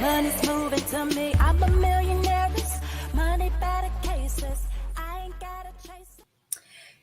Money's moving to me. I'm a millionaire. Money better cases. I ain't gotta chase.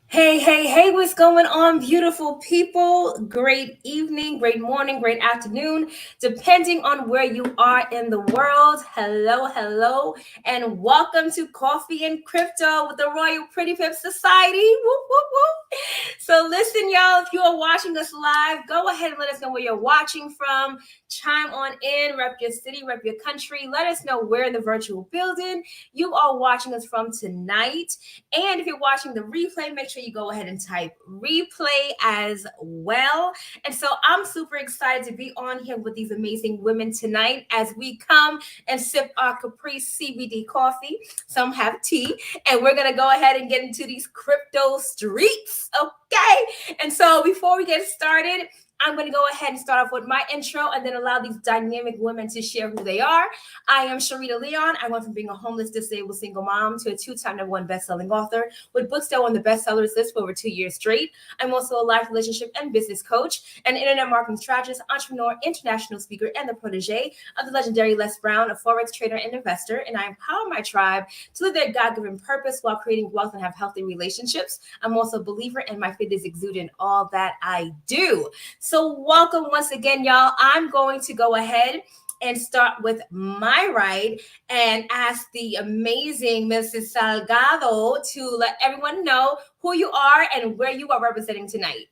Hey, what's going on, beautiful people? Great evening, great morning, great afternoon, depending on where you are in the world. Hello, and welcome to Coffee and Crypto with the Royal Pretty Pip Society. Whoop, whoop, whoop. So listen, y'all, if you are watching us live, go ahead and let us know where you're watching from. Chime on in, rep your city, rep your country. Let us know where in the virtual building you are watching us from tonight. And if you're watching the replay, make sure you go ahead and type replay as well. And so I'm super excited to be on here with these amazing women tonight as we come and sip our Caprice CBD coffee. Some have tea, and we're going to go ahead and get into these crypto streets. Okay. And so before we get started, I'm going to go ahead and start off with my intro and then allow these dynamic women to share who they are. I am Sharita Leon. I went from being a homeless, disabled single mom to a two-time #1 best-selling author with books that were on the bestsellers list for over 2 years straight. I'm also a life, relationship, and business coach, an internet marketing strategist, entrepreneur, international speaker, and the protege of the legendary Les Brown, a forex trader and investor. And I empower my tribe to live their God-given purpose while creating wealth and have healthy relationships. I'm also a believer, and my faith is exuded in all that I do. So welcome once again, y'all. I'm going to go ahead and start with my right and ask the amazing Mrs. Salgado to let everyone know who you are and where you are representing tonight.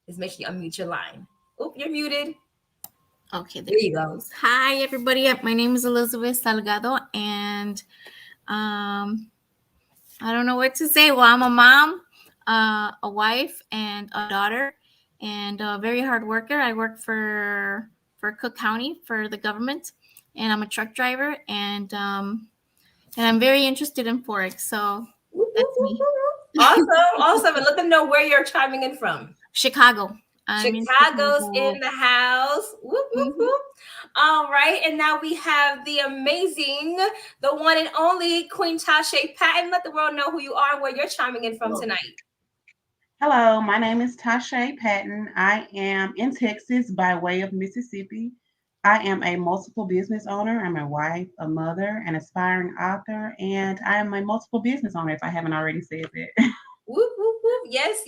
Just make sure you unmute your line. Oop, you're muted. Okay, there you go. Hi, everybody. My name is Elizabeth Salgado, and I don't know what to say. Well, I'm a mom, a wife, and a daughter, and a very hard worker. I work for Cook County for the government, and I'm a truck driver, and I'm very interested in forex. So that's me. Awesome. And let them know where you're chiming in from. Chicago. Chicago's in the house. Whoop, whoop, whoop. All right. And now we have the amazing, the one and only Queen Tasha Patton. Let the world know who you are and where you're chiming in from tonight. Hello, my name is Tasha Patton. I am in Texas by way of Mississippi. I am a multiple business owner. I'm a wife, a mother, an aspiring author, and I am a multiple business owner, if I haven't already said that. Whoop, whoop, whoop. Yes.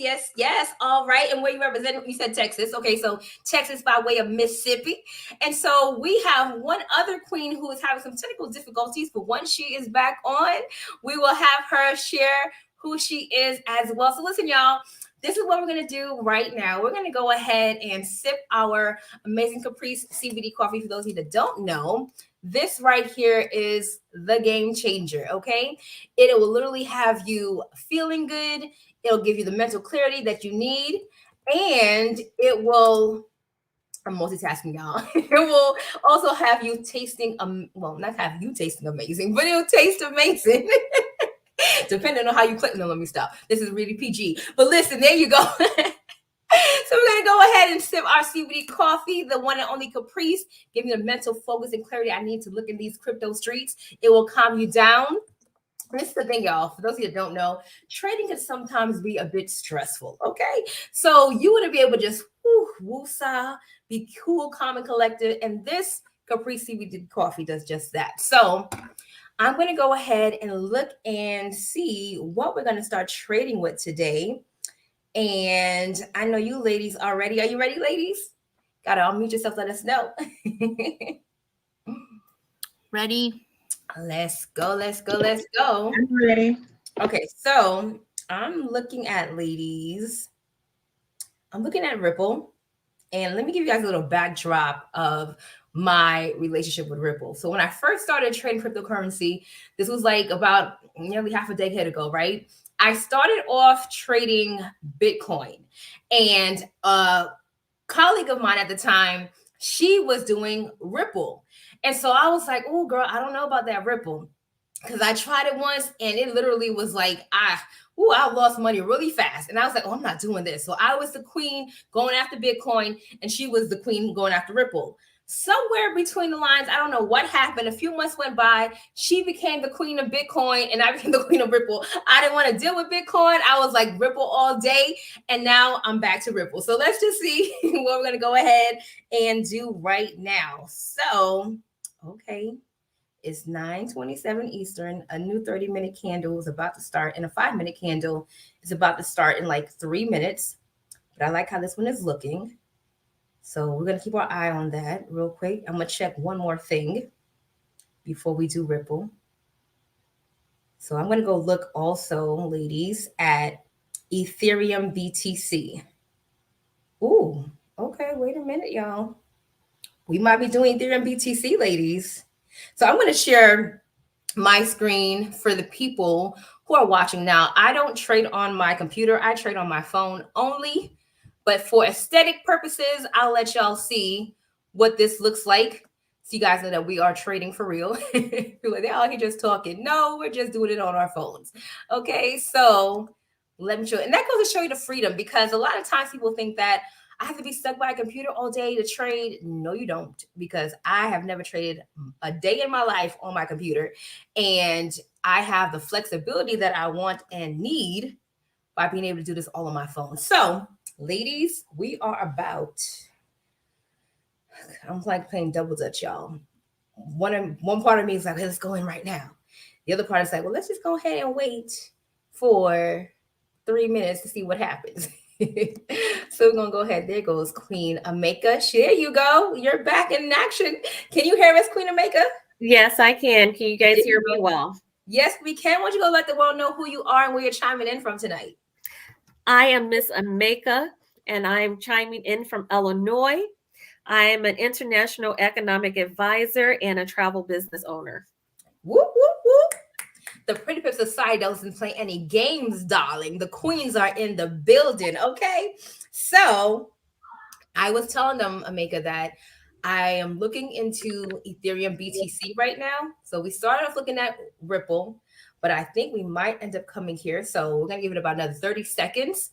All right. And where you represent, you said Texas. Okay, so Texas by way of Mississippi. And so we have one other queen who is having some technical difficulties, but once she is back on, we will have her share who she is as well. So listen, y'all, this is what we're going to do right now. We're going to go ahead and sip our amazing Caprice CBD coffee. For those of you that don't know, this right here is the game changer, okay? It will literally have you feeling good. It'll give you the mental clarity that you need. And it will, I'm multitasking, y'all. It will also have you tasting, well, not have you tasting amazing, but it'll taste amazing. Depending on how you click. No, let me stop. This is really PG. But listen, there you go. So we're going to go ahead and sip our CBD coffee, the one and only Caprice, give me the mental focus and clarity I need to look in these crypto streets. It will calm you down. This is the thing, y'all. For those of you that don't know, trading can sometimes be a bit stressful, okay? So you want to be able to just woosah, be cool, calm, and collected. And this Caprice CBD coffee does just that. So I'm going to go ahead and look and see what we're going to start trading with today. And I know you ladies are ready. Are you ready, ladies? Got to unmute yourself. Let us know. Ready? Let's go. I'm ready. Okay, so I'm looking at, ladies, I'm looking at Ripple. And let me give you guys a little backdrop of my relationship with Ripple. So when I first started trading cryptocurrency, this was like about nearly half a decade ago, right? I started off trading Bitcoin, and a colleague of mine at the time, she was doing Ripple. And so I was like, oh, girl, I don't know about that Ripple. Because I tried it once and it literally was like, I lost money really fast. And I was like, oh, I'm not doing this. So I was the queen going after Bitcoin and she was the queen going after Ripple. somewhere between the lines, I don't know what happened. A few months went by. She became the queen of Bitcoin and I became the queen of Ripple. I didn't want to deal with Bitcoin. I was like Ripple all day. And now I'm back to Ripple. So let's just see what we're going to go ahead and do right now. So, okay. It's 9:27 Eastern. A new 30-minute candle is about to start, and a 5-minute candle is about to start in like 3 minutes. But I like how this one is looking. So we're going to keep our eye on that real quick. I'm going to check one more thing before we do Ripple. So I'm going to go look also, ladies, at Ethereum BTC. Ooh, okay, wait a minute, y'all. We might be doing Ethereum BTC, ladies. So I'm going to share my screen for the people who are watching now. I don't trade on my computer. I trade on my phone only. But for aesthetic purposes, I'll let y'all see what this looks like. So you guys know that we are trading for real. You're like, oh, he's just talking. No, we're just doing it on our phones. Okay, so let me show you. And that goes to show you the freedom, because a lot of times people think that I have to be stuck by a computer all day to trade. No, you don't, because I have never traded a day in my life on my computer. And I have the flexibility that I want and need by being able to do this all on my phone. So, ladies, we are about, I'm like playing double dutch, y'all. One part of me is like, hey, let's go in right now. The other part is like, well, let's just go ahead and wait for 3 minutes to see what happens. So we're gonna go ahead. There goes Queen Ameka. There you go. You're back in action. Can you hear us, Queen Ameka? Yes, I can. Can you guys hear me well? Yes, we can. Why don't you go let the world know who you are and where you're chiming in from tonight? I am Miss Ameka, and I'm chiming in from Illinois. I am an international economic advisor and a travel business owner. Whoop, whoop, whoop. The Pretty P.I.P Society doesn't play any games, darling. The queens are in the building, okay? So I was telling them, Ameka, that I am looking into Ethereum BTC right now. So we started off looking at Ripple, but I think we might end up coming here. So we're going to give it about another 30 seconds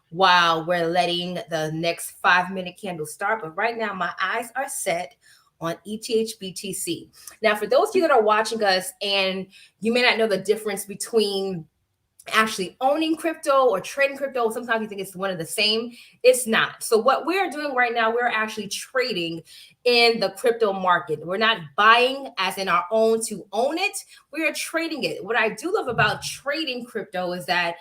while we're letting the next 5-minute candle start. But right now, my eyes are set on ETH BTC. Now, for those of you that are watching us and you may not know the difference between actually owning crypto or trading crypto, sometimes you think it's one of the same. It's not. So what we're doing right now, we're actually trading in the crypto market. We're not buying as in our own to own it. We are trading it. What I do love about trading crypto is that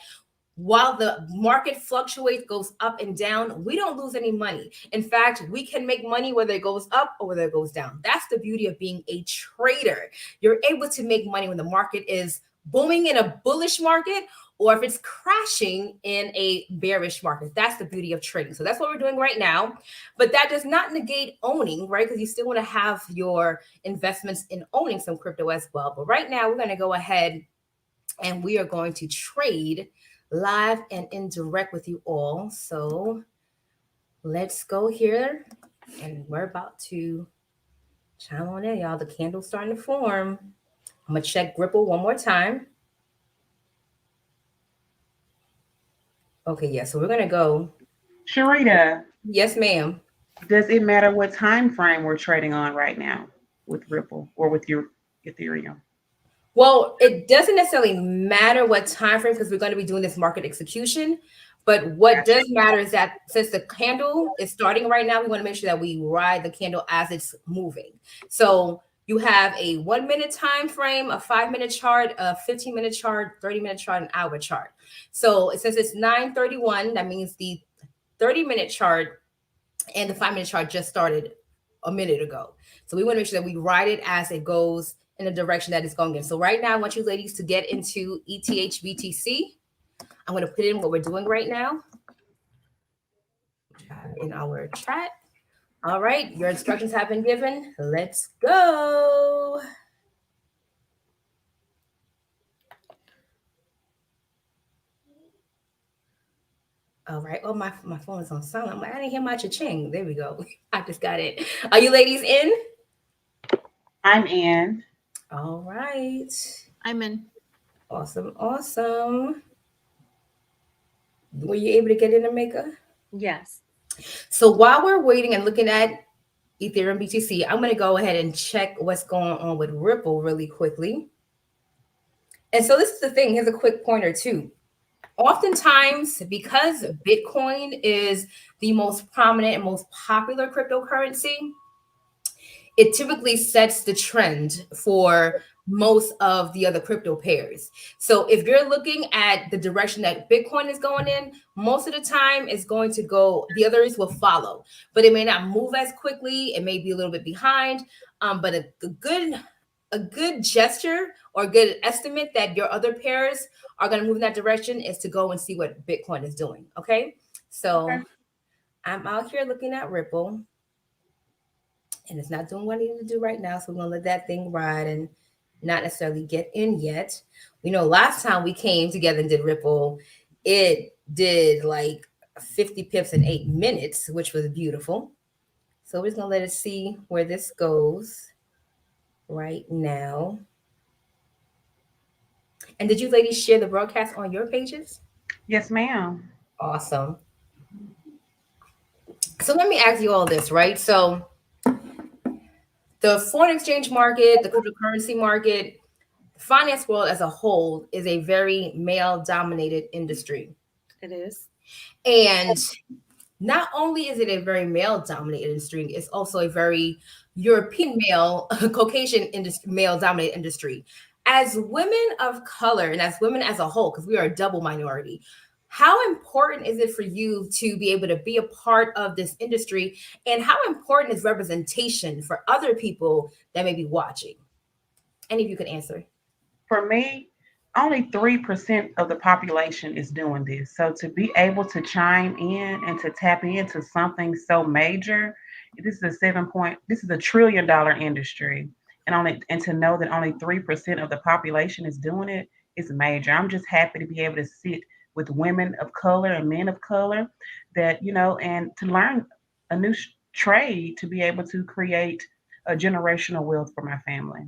while the market fluctuates, goes up and down, we don't lose any money. In fact, we can make money whether it goes up or whether it goes down. That's the beauty of being a trader. You're able to make money when the market is booming in a bullish market, or if it's crashing in a bearish market. That's the beauty of trading. So that's what we're doing right now. But that does not negate owning, right? Because you still want to have your investments in owning some crypto as well. But right now, we're going to go ahead and we are going to trade live and indirect with you all. So let's go here. And we're about to chime on in, y'all. The candle's starting to form. I'm going to check Ripple one more time. Okay, yeah, so we're going to go. Sharita. Yes, ma'am. Does it matter what time frame we're trading on right now with Ripple or with your Ethereum? Well, it doesn't necessarily matter what time frame, because we're going to be doing this market execution. But what does matter is that since the candle is starting right now, we want to make sure that we ride the candle as it's moving. So you have a 1 minute time frame, a 5-minute chart, a 15-minute chart, 30-minute chart, an hour chart. So since it's 9:31, that means the 30-minute chart and the 5-minute chart just started a minute ago. So we want to make sure that we ride it as it goes in the direction that it's going in. So right now, I want you ladies to get into ETH BTC. I'm going to put in what we're doing right now in our chat. All right, your instructions have been given. Let's go. All right. Oh, my phone is on silent. I'm like, I didn't hear my cha-ching. There we go. I just got it. Are you ladies in? I'm in. All right. I'm in. Awesome. Awesome. Were you able to get in, Ameka? Yes. So while we're waiting and looking at Ethereum BTC. I'm going to go ahead and check what's going on with Ripple really quickly. And so this is the thing. Here's a quick pointer too. Oftentimes, because Bitcoin is the most prominent and most popular cryptocurrency, it typically sets the trend for most of the other crypto pairs. So if you're looking at the direction that Bitcoin is going in, most of the time it's going to go, the others will follow, but it may not move as quickly. It may be a little bit behind. But a good gesture or a good estimate that your other pairs are going to move in that direction is to go and see what Bitcoin is doing. Okay. So Okay. I'm out here looking at Ripple, and it's not doing what it needs to do right now. So we're gonna let that thing ride and not necessarily get in yet. We know last time we came together and did Ripple, it did like 50 pips in 8 minutes, which was beautiful. So we're just gonna let it see where this goes right now. And did you ladies share the broadcast on your pages? Yes, ma'am. Awesome. So let me ask you all this, right? So the foreign exchange market, the cryptocurrency market, the finance world as a whole is a very male dominated industry. It is. And not only is it a very male dominated industry, it's also a very European male, Caucasian industry, male dominated industry. As women of color and as women as a whole, because we are a double minority, how important is it for you to be able to be a part of this industry? And how important is representation for other people that may be watching? Any of you can answer. For me, only 3% of the population is doing this. So to be able to chime in and to tap into something so major, this is $1 trillion industry. And to know that only 3% of the population is doing it is major. I'm just happy to be able to sit with women of color and men of color that, and to learn a new trade to be able to create a generational wealth for my family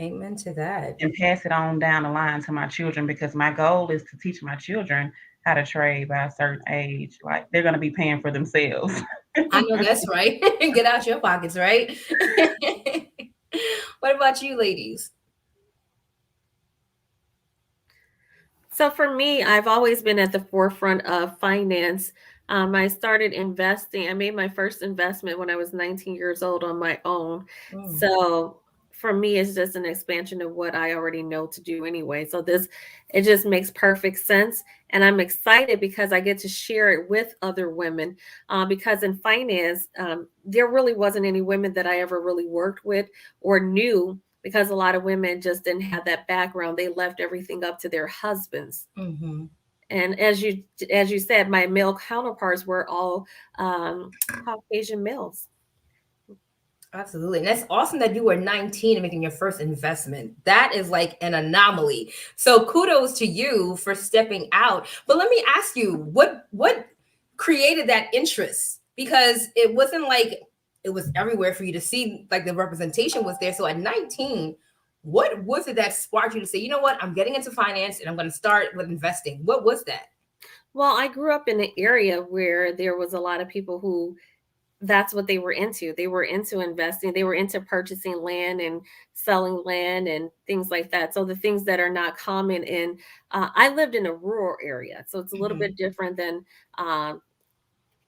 Amen to that. and pass it on down the line to my children because my goal is to teach my children how to trade by a certain age. Like they're going to be paying for themselves. I know that's right. Get out your pockets, right? What about you, ladies? So for me, I've always been at the forefront of finance. I started investing. I made my first investment when I was 19 years old on my own. Mm. So for me, it's just an expansion of what I already know to do anyway. So it just makes perfect sense. And I'm excited because I get to share it with other women. Because in finance, there really wasn't any women that I ever really worked with or knew because a lot of women just didn't have that background. They left everything up to their husbands. Mm-hmm. And as you said, my male counterparts were all Caucasian males. Absolutely. And that's awesome that you were 19 and making your first investment. That is like an anomaly. So kudos to you for stepping out. But let me ask you, what created that interest? Because it wasn't like it was everywhere for you to see, like the representation was there. So at 19, what was it that sparked you to say, you know what, I'm getting into finance and I'm going to start with investing? What was that? Well, I grew up in an area where there was a lot of people who that's what they were into. They were into investing. They were into purchasing land and selling land and things like that. So the things that are not common I lived in a rural area. So it's a little bit different than um,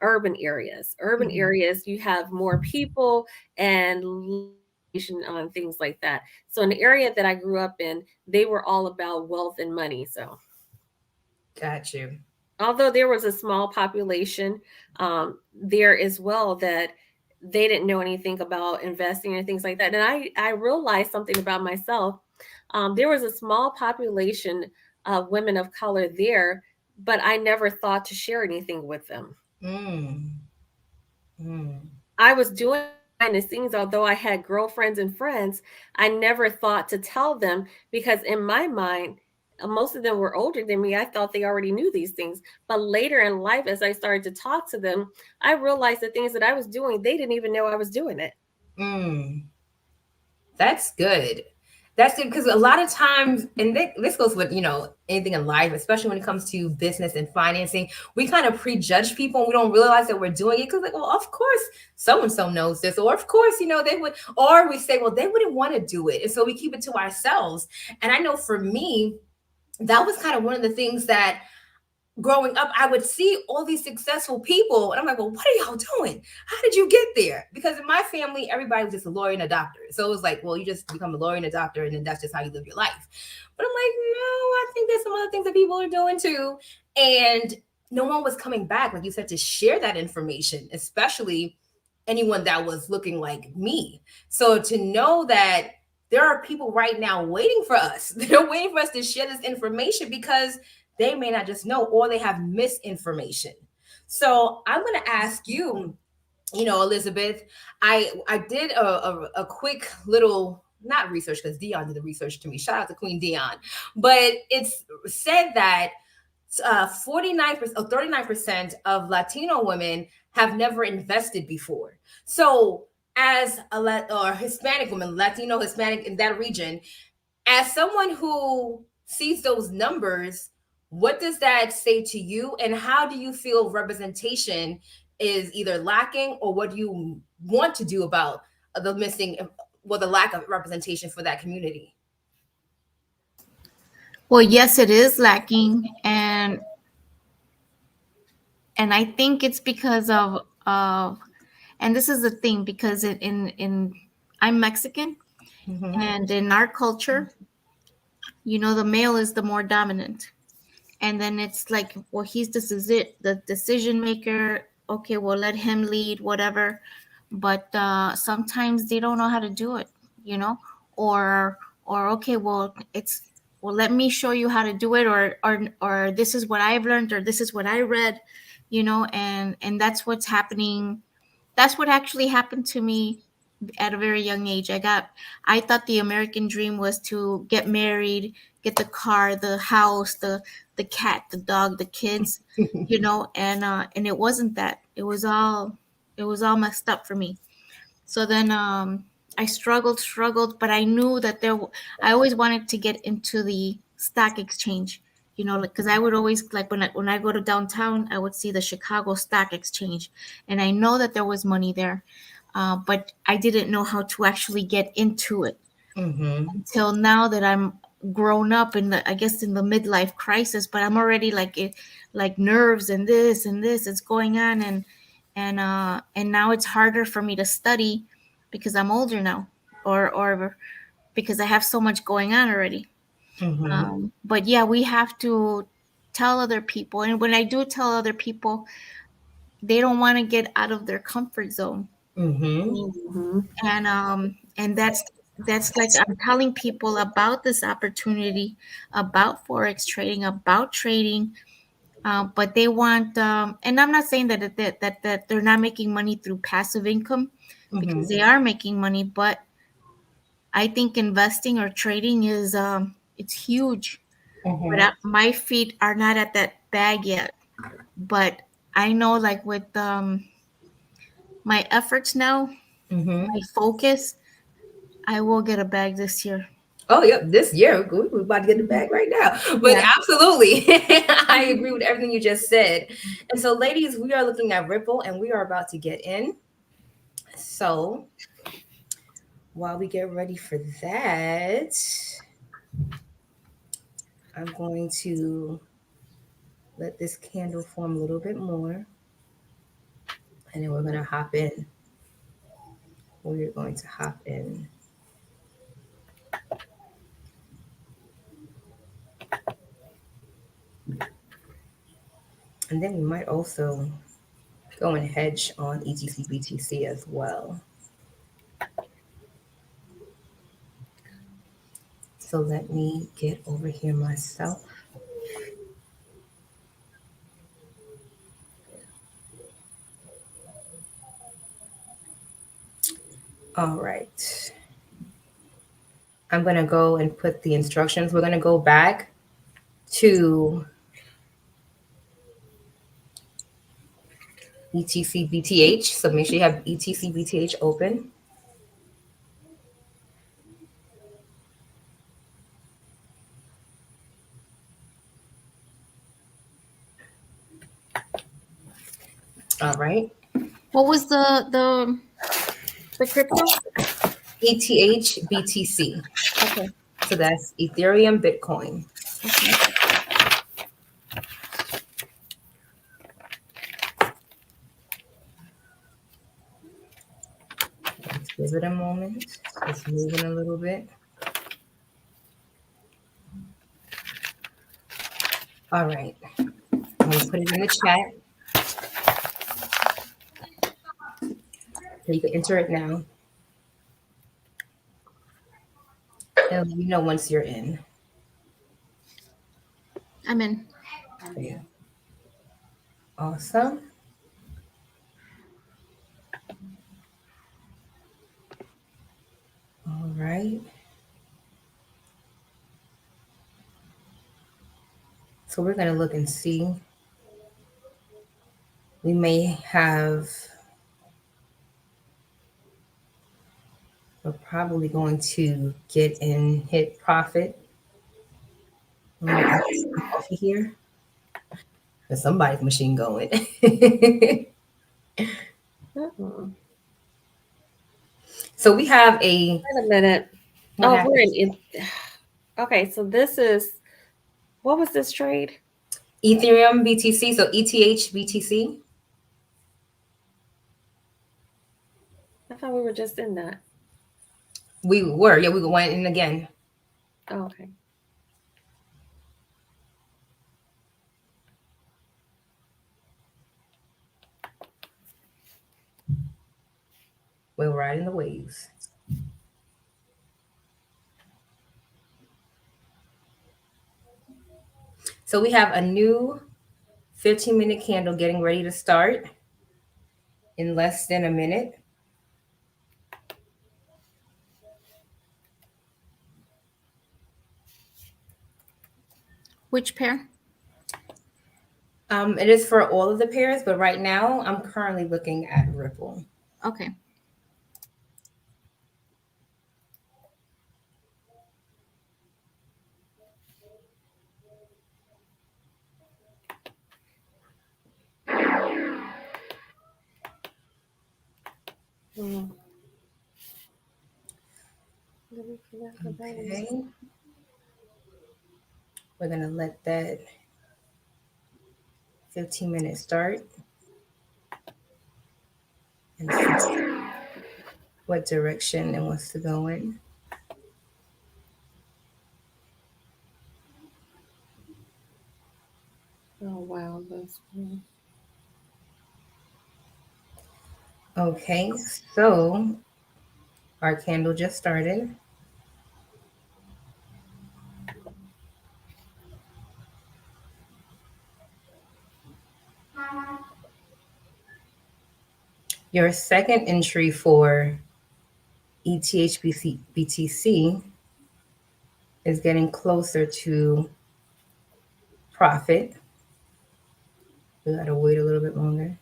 urban areas. Urban Mhm. areas, you have more people and limitation on things like that. So in the area that I grew up in, they were all about wealth and money. So Got you. although there was a small population there as well that they didn't know anything about investing and things like that. And I realized something about myself. There was a small population of women of color there, but I never thought to share anything with them. Mm. Mm. I was doing behind the scenes, although I had girlfriends and friends, I never thought to tell them because in my mind, most of them were older than me. I thought they already knew these things. But later in life, as I started to talk to them, I realized the things that I was doing, they didn't even know I was doing it. Mm. That's good. That's it, because a lot of times, and this goes with, anything in life, especially when it comes to business and financing, we kind of prejudge people and we don't realize that we're doing it because, like, well, of course, so and so knows this, or of course, they would, or we say, well, they wouldn't want to do it. And so we keep it to ourselves. And I know for me, that was kind of one of the things that growing up, I would see all these successful people, and I'm like, well, what are y'all doing? How did you get there? Because in my family, everybody was just a lawyer and a doctor. So it was like, well, you just become a lawyer and a doctor, and then that's just how you live your life. But I'm like, no, I think there's some other things that people are doing too. And no one was coming back, like you said, to share that information, especially anyone that was looking like me. So to know that there are people right now waiting for us, they're waiting for us to share this information because they may not just know, or they have misinformation. So I'm going to ask you, Elizabeth, I did a quick little, not research, because Dion did the research to me. Shout out to Queen Dion. But it's said that 49% or 39% of Latino women have never invested before. So as or Hispanic woman, Latino, Hispanic in that region, as someone who sees those numbers, what does that say to you? And how do you feel representation is either lacking, or what do you want to do about the missing, well, the lack of representation for that community? Well, yes, it is lacking, and I think it's because of and this is the thing, because in I'm Mexican, Mm-hmm. and in our culture, the male is the more dominant, and then it's like, well, he's the decision maker. Okay, well, let him lead, whatever. But sometimes they don't know how to do it, you know, or okay, well, let me show you how to do it, or this is what I've learned, or this is what I read, and that's what's happening. That's what actually happened to me at a very young age. I thought the American dream was to get married, get the car, the house, the cat, the dog, the kids, and it wasn't that. It was all messed up for me. So then I struggled, but I knew that I always wanted to get into the stock exchange, like, because I would always, like, when I go to downtown, I would see the Chicago Stock Exchange, and I know that there was money there, but I didn't know how to actually get into it Mm-hmm. until now that I'm grown up I guess in the midlife crisis, but I'm already like it, like nerves and this is going on, and now it's harder for me to study because I'm older now, or because I have so much going on already. Mm-hmm. But yeah, we have to tell other people, and when I do tell other people, they don't want to get out of their comfort zone, Mm-hmm. Mm-hmm. and that's like, I'm telling people about this opportunity, about forex trading, about trading, but they want, and I'm not saying that they're not making money through passive income, because Mm-hmm. they are making money, but I think investing or trading is, it's huge. But Mm-hmm. my feet are not at that bag yet. But I know, like, with my efforts now, Mm-hmm. my focus, I will get a bag this year. Oh, yep. This year, we're about to get the bag right now. But Yeah. absolutely, I agree with everything you just said. And so, ladies, we are looking at Ripple, and we are about to get in. So, while we get ready for that, I'm going to let this candle form a little bit more, and then we're going to hop in. We're going to hop in. And then we might also go and hedge on ETC BTC as well. So let me get over here myself. All right. I'm going to go and put the instructions. We're going to go back to ETC BTH. So make sure you have ETC BTH open. All right. What was the crypto? ETH BTC. Okay. So that's Ethereum Bitcoin. Okay. Let's give it a moment. It's moving a little bit. All right. I'm going to put it in the chat. So you can enter it now. And let me know once you're in. I'm in. Yeah. Awesome. All right. So we're going to look and see. We may have, we're probably going to get in hit profit. I'm going to add some coffee here. There's somebody's machine going. Uh-uh. So we have a. Wait a minute. What Oh, happened? we're in. Okay, so this is, what was this trade? Ethereum BTC. So ETH BTC. I thought we were just in that. We were. Yeah, we went in again. Oh, okay. We're riding the waves. So we have a new 15-minute candle getting ready to start in less than a minute. Which pair? It is for all of the pairs, but right now I'm currently looking at Ripple. Okay. Mm. Okay. We're going to let that 15 minutes start and see what direction it wants to go in. Oh, wow. That's cool. Okay, so our candle just started. Your second entry for ETH BTC is getting closer to profit. We got to wait a little bit longer.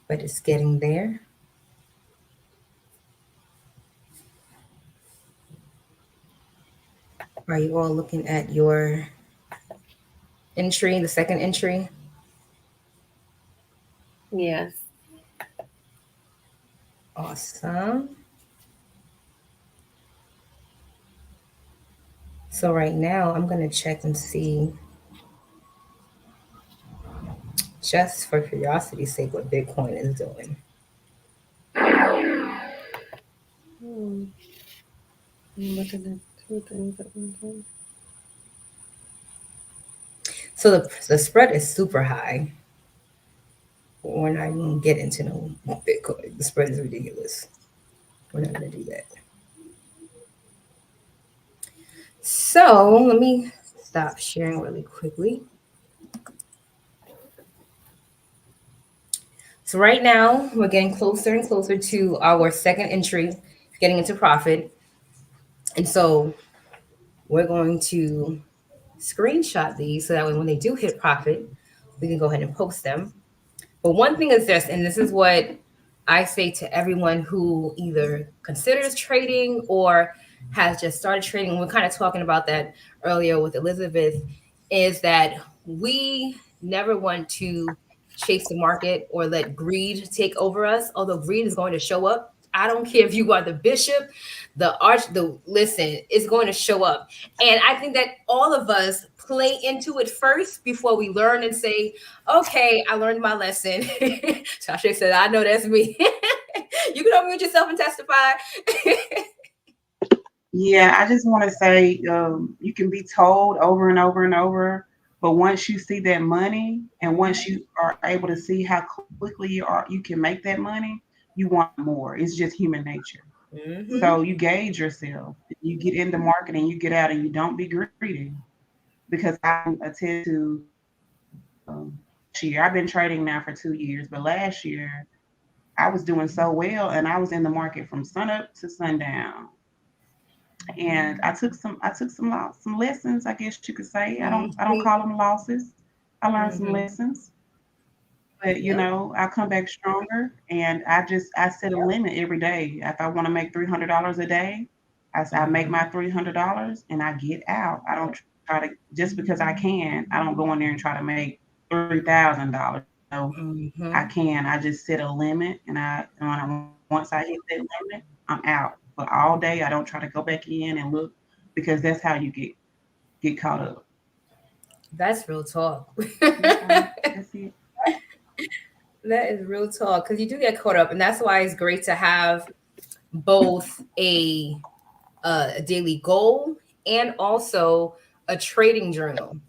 But it's getting there. Are you all looking at your entry, the second entry? Yes. Awesome. So right now I'm going to check and see, just for curiosity's sake, what Bitcoin is doing. Hmm. I'm looking at two things at one time. So the spread is super high. We're not even going to get into no Bitcoin. The spread is ridiculous. We're not going to do that. So let me stop sharing really quickly. So right now we're getting closer and closer to our second entry, getting into profit. And so we're going to screenshot these so that way when they do hit profit, we can go ahead and post them. But one thing is this, and this is what I say to everyone who either considers trading or has just started trading. We're kind of talking about that earlier with Elizabeth, is that we never want to chase the market or let greed take over us, although greed is going to show up. I don't care if you are the bishop, the listen, it's going to show up. And I think that all of us play into it first before we learn and say, okay, I learned my lesson. Tasha said, I know that's me. You can unmute yourself and testify. Yeah, I just want to say you can be told over and over and over, but once you see that money and once you are able to see how quickly you can make that money, you want more. It's just human nature. Mm-hmm. So you gauge yourself. You get in the market and you get out and you don't be greedy. Because I attend to last year, I've been trading now for 2 years, but last year I was doing so well and I was in the market from sun up to sundown. And I took some lessons, I guess you could say. I don't call them losses. I learned some Mm-hmm. lessons, but Yep. I come back stronger. And I set a limit every day. If I want to make $300 a day, I make my $300 and I get out. I don't try to, just because I can. I don't go in there and try to make $3,000. So Mm-hmm. I can. I just set a limit, and once I hit that limit, I'm out. But all day, I don't try to go back in and look, because that's how you get caught up. That's real talk. That's it. That is real talk because you do get caught up, and that's why it's great to have both a daily goal and also a trading journal,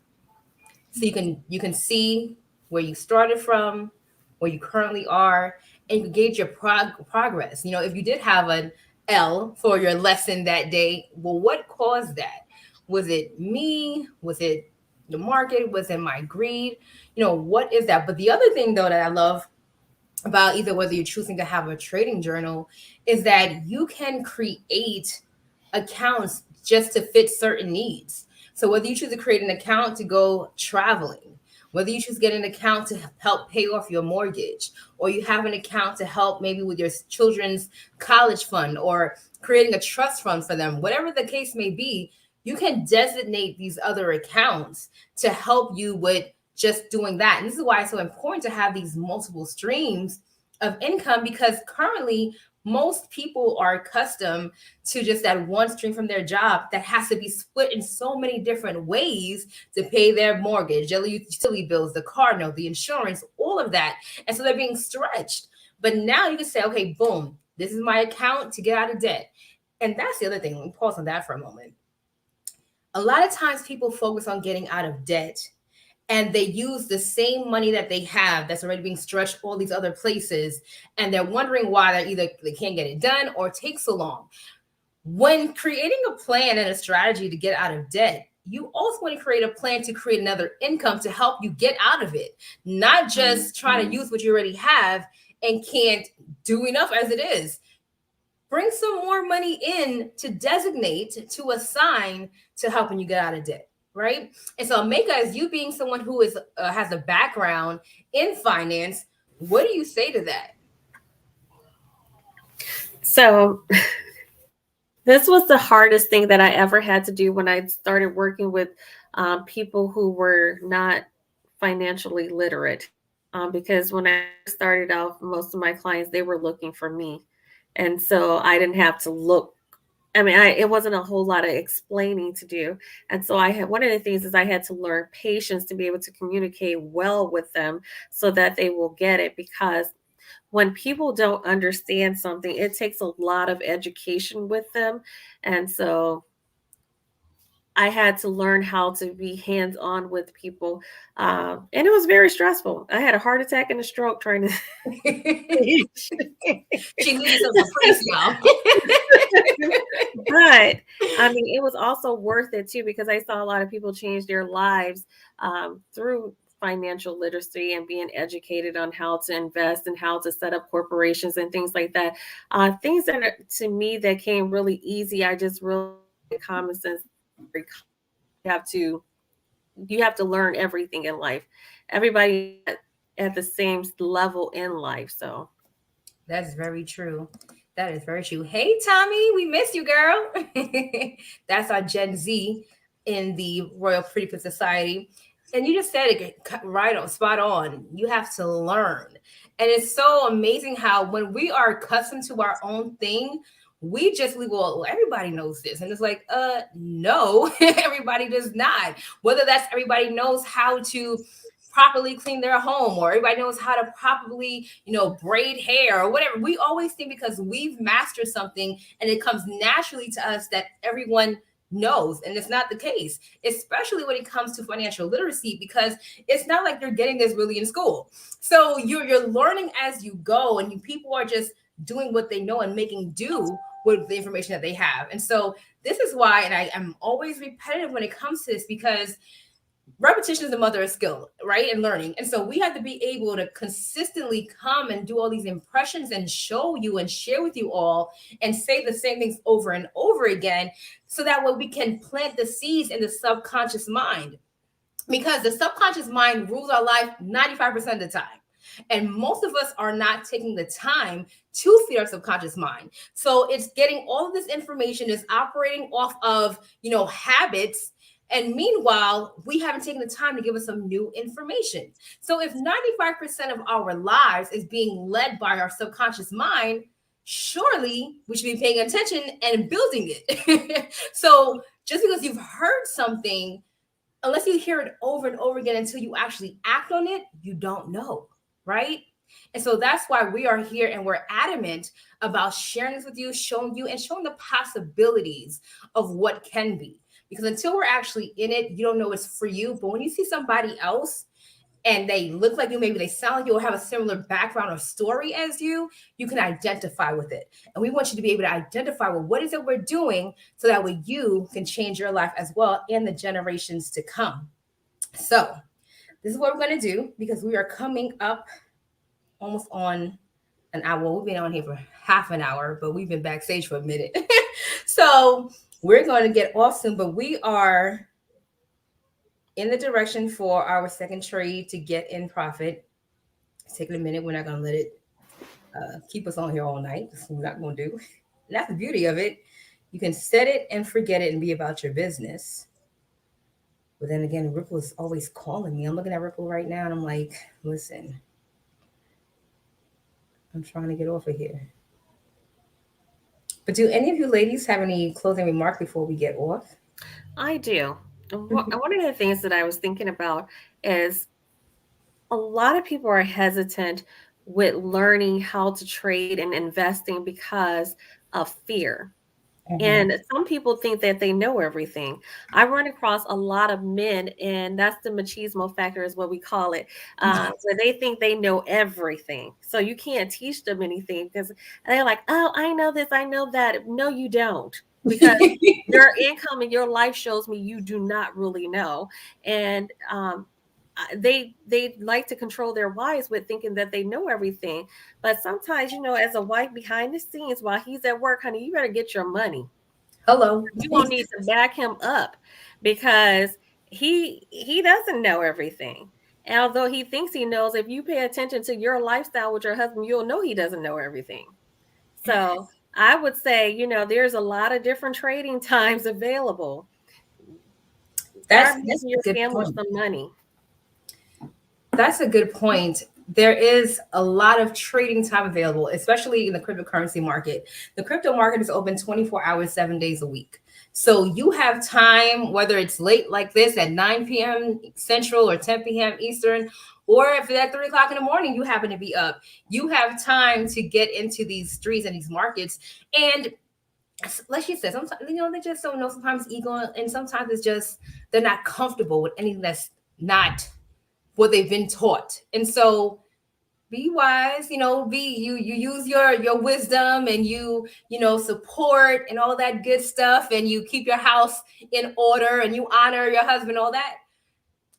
so you can see where you started from, where you currently are, and you can gauge your progress. If you did have an L for your lesson that day, well, what caused that? Was it me? Was it the market? Was it my greed? What is that? But the other thing, though, that I love about either whether you're choosing to have a trading journal is that you can create accounts just to fit certain needs. So whether you choose to create an account to go traveling, whether you choose to get an account to help pay off your mortgage, or you have an account to help maybe with your children's college fund or creating a trust fund for them, whatever the case may be, you can designate these other accounts to help you with just doing that. And this is why it's so important to have these multiple streams of income, because currently most people are accustomed to just that one stream from their job that has to be split in so many different ways to pay their mortgage, their utility bills, the car note, the insurance, all of that. And so they're being stretched. But now you can say, okay, boom, this is my account to get out of debt. And that's the other thing. Let me pause on that for a moment. A lot of times people focus on getting out of debt and they use the same money that they have that's already being stretched all these other places, and they're wondering why they can't get it done or it takes so long. When creating a plan and a strategy to get out of debt, you also want to create a plan to create another income to help you get out of it, not just trying to use what you already have and can't do enough as it is. Bring some more money in to designate, to assign to helping you get out of debt, right? And so, Meka, as you being someone who is has a background in finance, what do you say to that? So this was the hardest thing that I ever had to do when I started working with people who were not financially literate. Because when I started out, most of my clients, they were looking for me. And so I didn't have to look. I mean, it wasn't a whole lot of explaining to do. And so one of the things is I had to learn patience to be able to communicate well with them so that they will get it. Because when people don't understand something, it takes a lot of education with them. And so I had to learn how to be hands on with people. And it was very stressful. I had a heart attack and a stroke trying to. She needed some caprice, y'all. But I mean, it was also worth it too, because I saw a lot of people change their lives through financial literacy and being educated on how to invest and how to set up corporations and things like that. Things that are, to me, that came really easy. I just really common sense. You have to learn everything in life. Everybody at the same level in life. So That's very true. That is very true. Hey, Tommy, we miss you, girl. That's our Gen Z in the Royal Pretty Society. And you just said it right on, spot on. You have to learn. And it's so amazing how when we are accustomed to our own thing, we just believe, well, everybody knows this. And it's like, no, everybody does not. Whether that's everybody knows how to properly clean their home, or everybody knows how to properly, braid hair or whatever. We always think because we've mastered something and it comes naturally to us that everyone knows, and it's not the case, especially when it comes to financial literacy, because it's not like you're getting this really in school. So you're learning as you go, and people are just doing what they know and making do with the information that they have. And so this is why, and I am always repetitive when it comes to this, because repetition is the mother of skill, right? And learning. And so we have to be able to consistently come and do all these impressions and show you and share with you all and say the same things over and over again, so that way we can plant the seeds in the subconscious mind, because the subconscious mind rules our life 95% of the time. And most of us are not taking the time to feed our subconscious mind. So it's getting all of this information, is operating off of, habits. And meanwhile, we haven't taken the time to give us some new information. So if 95% of our lives is being led by our subconscious mind, surely we should be paying attention and building it. So just because you've heard something, unless you hear it over and over again until you actually act on it, you don't know, right? And so that's why we are here, and we're adamant about sharing this with you, showing you, and showing the possibilities of what can be. Because until we're actually in it, you don't know it's for you. But when you see somebody else and they look like you, maybe they sound like you, or have a similar background or story as you can identify with it. And we want you to be able to identify, well, what is it we're doing, so that way you can change your life as well and the generations to come. So this is what we're going to do, because we are coming up almost on an hour. We've been on here for half an hour, but we've been backstage for a minute. So we're going to get off soon, but we are in the direction for our second trade to get in profit. It's taking a minute. We're not going to let it keep us on here all night. That's what we're not going to do. And that's the beauty of it. You can set it and forget it and be about your business. But then again, Ripple is always calling me. I'm looking at Ripple right now, and I'm like, listen, I'm trying to get off of here. But do any of you ladies have any closing remarks before we get off? I do. One of the things that I was thinking about is a lot of people are hesitant with learning how to trade and investing because of fear. And some people think that they know everything. I run across a lot of men, and that's the machismo factor, is what we call it. Where they think they know everything. So you can't teach them anything, because they're like, oh, I know this, I know that. No, you don't. Because your income and your life shows me you do not really know. And they like to control their wives with thinking that they know everything. But sometimes, as a wife behind the scenes, while he's at work, honey, you better get your money. Hello. You won't need to back him up, because he doesn't know everything. And although he thinks he knows, if you pay attention to your lifestyle with your husband, you'll know he doesn't know everything. So I would say, there's a lot of different trading times available. That's your a good family point. some money. That's a good point. There is a lot of trading time available, especially in the cryptocurrency market. The crypto market is open 24 hours, 7 days a week. So you have time, whether it's late like this at 9 p.m. Central or 10 p.m. Eastern, or if it's at 3 o'clock in the morning, you happen to be up. You have time to get into these streets and these markets. And like she said, sometimes, they just don't know. Sometimes ego, and sometimes it's just they're not comfortable with anything that's not what they've been taught. And so be wise, you use your wisdom, and you support and all that good stuff, and you keep your house in order, and you honor your husband, all that.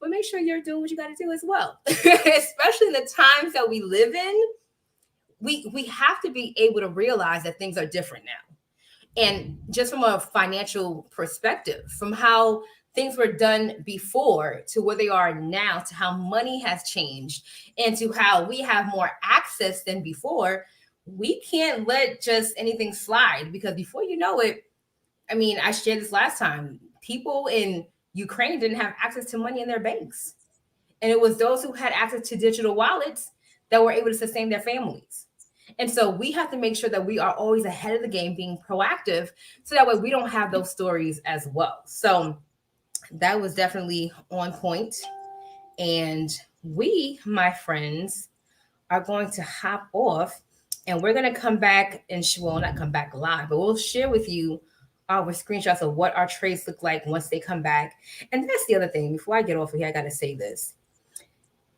But make sure you're doing what you got to do as well. Especially in the times that we live in, we have to be able to realize that things are different now. And just from a financial perspective, from how things were done before to where they are now, to how money has changed, and to how we have more access than before, we can't let just anything slide, because before you know it, I shared this last time, people in Ukraine didn't have access to money in their banks. And it was those who had access to digital wallets that were able to sustain their families. And so we have to make sure that we are always ahead of the game, being proactive, so that way we don't have those stories as well. So that was definitely on point. And we, my friends, are going to hop off, and we're going to come back and well, not come back live, but we'll share with you our screenshots of what our trades look like once they come back. And that's the other thing. Before I get off of here, I got to say this,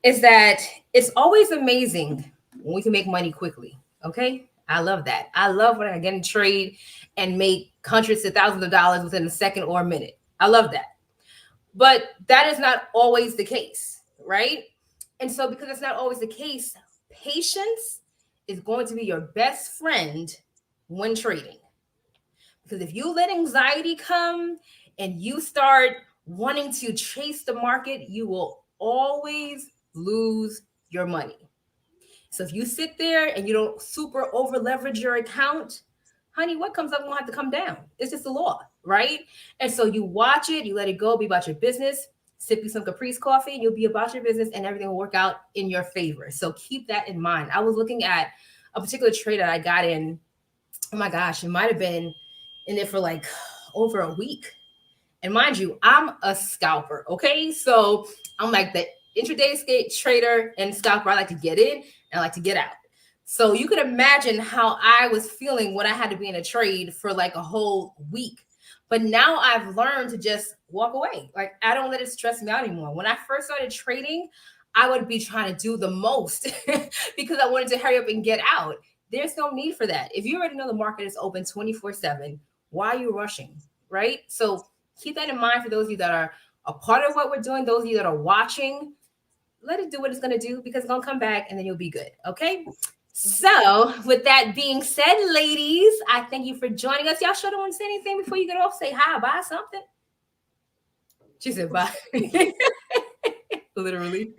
is that it's always amazing when we can make money quickly. Okay. I love that. I love when I get in trade and make hundreds of thousands of dollars within a second or a minute. I love that. But that is not always the case, right? And so because it's not always the case, patience is going to be your best friend when trading. Because if you let anxiety come and you start wanting to chase the market, you will always lose your money. So if you sit there and you don't super over leverage your account, honey, what comes up won't have to come down. It's just the law, right? And so you watch it, you let it go, be about your business, sip you some Caprice coffee, and you'll be about your business, and everything will work out in your favor. So keep that in mind. I was looking at a particular trade that I got in. Oh my gosh, it might have been in it for like over a week. And mind you, I'm a scalper, okay? So I'm like the intraday trader and scalper. I like to get in and I like to get out. So you could imagine how I was feeling when I had to be in a trade for like a whole week. But now I've learned to just walk away. Like, I don't let it stress me out anymore. When I first started trading, I would be trying to do the most because I wanted to hurry up and get out. There's no need for that. If you already know the market is open 24/7, why are you rushing, right? So keep that in mind for those of you that are a part of what we're doing, those of you that are watching. Let it do what it's going to do, because it's going to come back and then you'll be good, okay? So with that being said, ladies, I thank you for joining us. Y'all sure don't want to say anything before you get off? Say hi, bye, something. She said bye. Literally.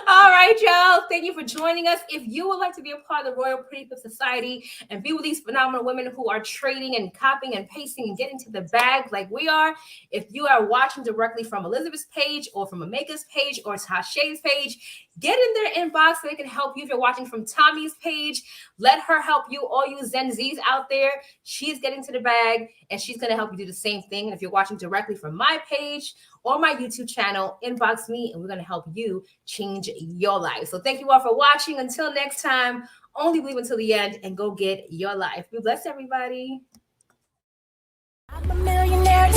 All right, y'all. Thank you for joining us. If you would like to be a part of the Royal P.I.P. Society and be with these phenomenal women who are trading and copying and pasting and getting to the bag like we are, if you are watching directly from Elizabeth's page or from Ameka's page or Tasha's page, get in their inbox so they can help you. If you're watching from Tommy's page, let her help you. All you Gen Zs out there, she's getting to the bag and she's going to help you do the same thing. And if you're watching directly from my page or my YouTube channel, inbox me and we're going to help you change your life. So thank you all for watching. Until next time, only believe until the end and go get your life. Be blessed, everybody. I'm a millionaire,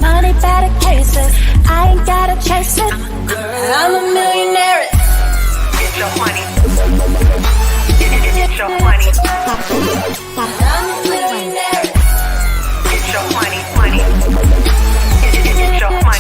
money better cases. I ain't gotta chase it. I'm a millionaire. Get your money. Get your money.